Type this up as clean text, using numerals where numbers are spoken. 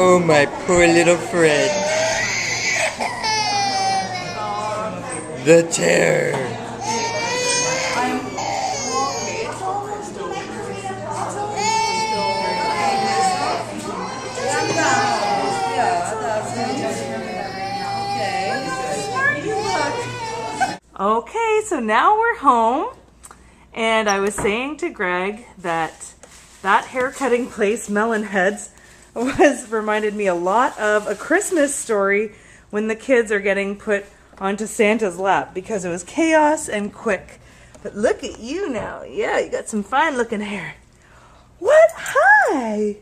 Oh, my poor little Fred. The terror. Okay, so now we're home, and I was saying to Greg that that haircutting place, Melon Heads, reminded me a lot of A Christmas Story when the kids are getting put onto Santa's lap, because it was chaos and quick. But look at you now. Yeah, you got some fine looking hair. What? Hi!